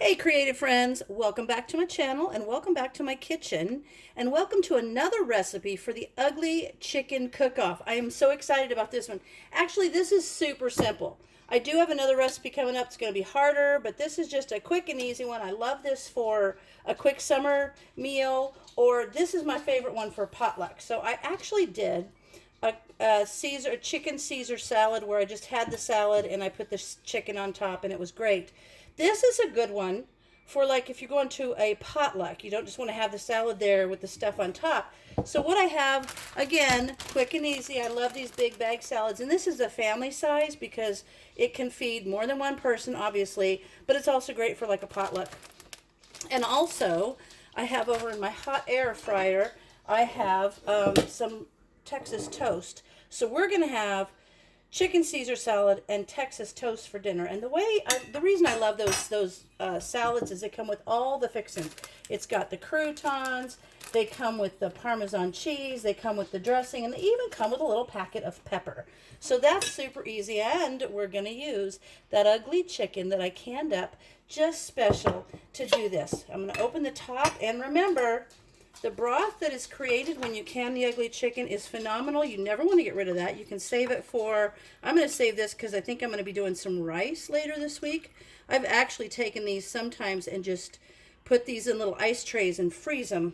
Hey creative friends, welcome back to my channel and welcome back to my kitchen and welcome to another recipe for the ugly chicken cook-off. I am so excited about this one. Actually, this is super simple. I do have another recipe coming up. It's going to be harder, but this is just a quick and easy one. I love this for a quick summer meal, or this is my favorite one for potluck. So I actually did a chicken Caesar salad where I just had the salad and I put the chicken on top and it was great. This is a good one for like if you're going to a potluck. You don't just want to have the salad there with the stuff on top. So what I have, again, quick and easy. I love these big bag salads. And this is a family size because it can feed more than one person, obviously. But it's also great for like a potluck. And also, I have over in my hot air fryer, I have some Texas toast. So we're going to have chicken Caesar salad and Texas toast for dinner. And the reason I love those salads is they come with all the fixings. It's got the croutons, they come with the Parmesan cheese, they come with the dressing, and they even come with a little packet of pepper. So that's super easy, and we're going to use that ugly chicken that I canned up just special to do this. I'm going to open the top, and remember, the broth that is created when you can the ugly chicken is phenomenal. You never want to get rid of that. You can save it for, I'm going to save this because I think I'm going to be doing some rice later this week. I've actually taken these sometimes and just put these in little ice trays and freeze them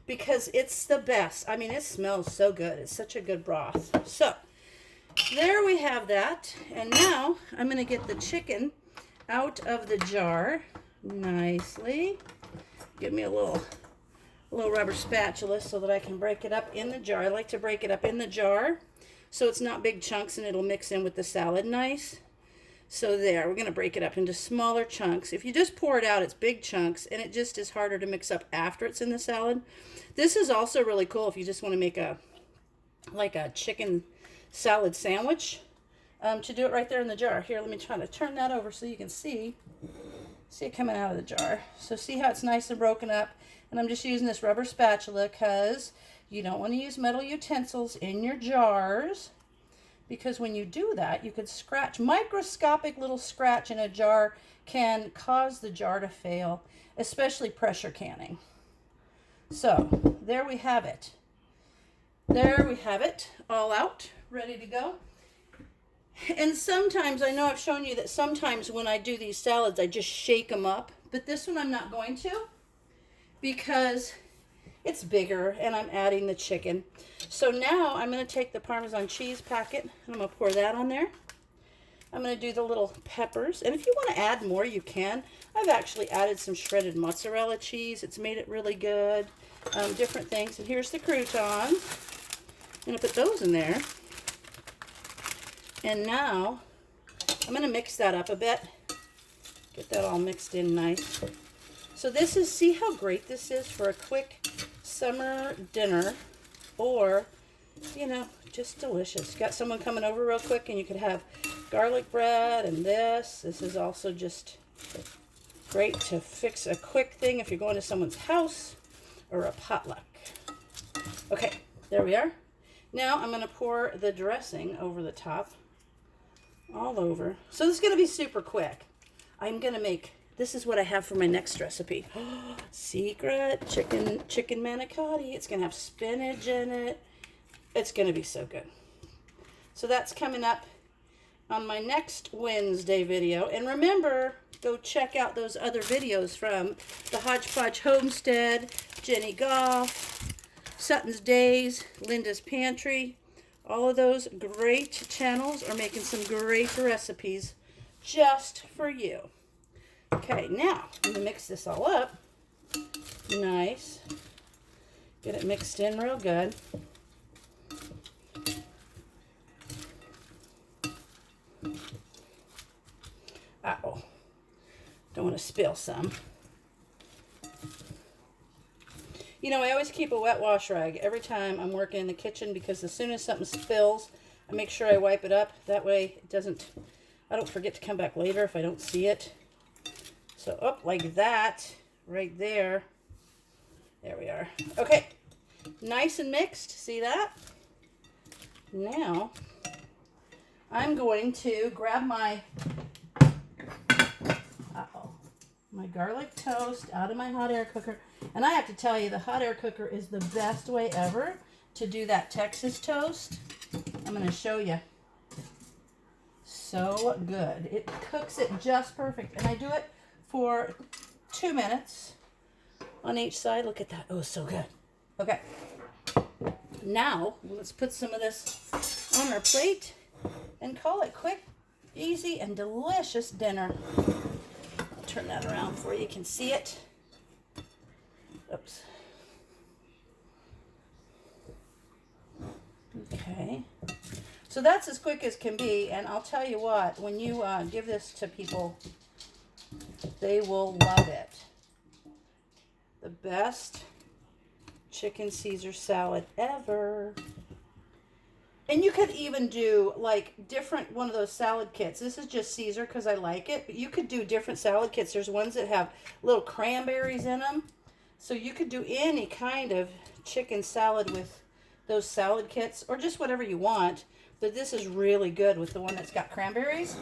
because it's the best. I mean, it smells so good. It's such a good broth. So there we have that. And now I'm going to get the chicken out of the jar nicely. Give me a little rubber spatula so that I can break it up in the jar. I like to break it up in the jar so it's not big chunks and it'll mix in with the salad nice. So there, we're going to break it up into smaller chunks. If you just pour it out, it's big chunks and it just is harder to mix up after it's in the salad. This is also really cool if you just want to make a chicken salad sandwich, to do it right there in the jar. Here, let me try to turn that over so you can see it coming out of the jar. So see how it's nice and broken up. And I'm just using this rubber spatula because you don't want to use metal utensils in your jars, because when you do that, you could scratch. Microscopic little scratch in a jar can cause the jar to fail, especially pressure canning. So there we have it. There we have it, all out, ready to go. And sometimes, I know I've shown you that sometimes when I do these salads, I just shake them up. But this one I'm not going to, because it's bigger and I'm adding the chicken. So now I'm going to take the Parmesan cheese packet and I'm going to pour that on there. I'm going to do the little peppers. And if you want to add more, you can. I've actually added some shredded mozzarella cheese. It's made it really good. Different things. And here's the croutons. I'm going to put those in there. And now I'm going to mix that up a bit. Get that all mixed in nice. So this is, see how great this is for a quick summer dinner, or, you know, just delicious. Got someone coming over real quick and you could have garlic bread and this. This is also just great to fix a quick thing if you're going to someone's house or a potluck. Okay, there we are. Now I'm going to pour the dressing over the top, all over. So this is going to be super quick. I'm going to make, this is what I have for my next recipe. Secret chicken manicotti. It's going to have spinach in it. It's going to be so good. So that's coming up on my next Wednesday video. And remember, go check out those other videos from the Hodgepodge Homestead, Jeni Gough, Sutton's Daze, Linda's Pantry. All of those great channels are making some great recipes just for you. Okay, now I'm going to mix this all up. Nice. Get it mixed in real good. Uh-oh. Don't want to spill some. You know, I always keep a wet wash rag every time I'm working in the kitchen, because as soon as something spills, I make sure I wipe it up. That way it doesn't, I don't forget to come back later if I don't see it. So up like that, right there. There we are. Okay, nice and mixed. See that? Now, I'm going to grab my my garlic toast out of my hot air cooker. And I have to tell you, the hot air cooker is the best way ever to do that Texas toast. I'm going to show you. So good. It cooks it just perfect. And I do it for 2 minutes on each side. Look at that. Oh, so good. Okay. Now, let's put some of this on our plate and call it quick, easy, and delicious dinner. I'll turn that around for you can see it. Oops. Okay. So that's as quick as can be, and I'll tell you what, when you give this to people, they will love it. The best chicken Caesar salad ever. And you could even do like different one of those salad kits. This is just Caesar because I like it, but you could do different salad kits. There's ones that have little cranberries in them. So you could do any kind of chicken salad with those salad kits, or just whatever you want. But this is really good with the one that's got cranberries.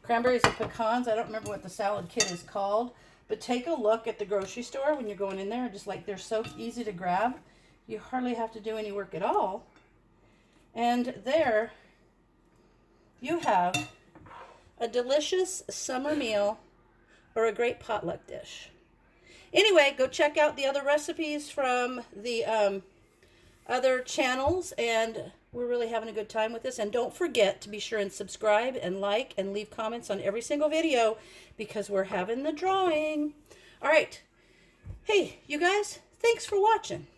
Cranberries and pecans. I don't remember what the salad kit is called. But take a look at the grocery store when you're going in there. Just like they're so easy to grab. You hardly have to do any work at all. And there you have a delicious summer meal or a great potluck dish. Anyway, go check out the other recipes from the other channels, and we're really having a good time with this. And don't forget to be sure and subscribe and like and leave comments on every single video, because we're having the drawing. All right. Hey, you guys, thanks for watching.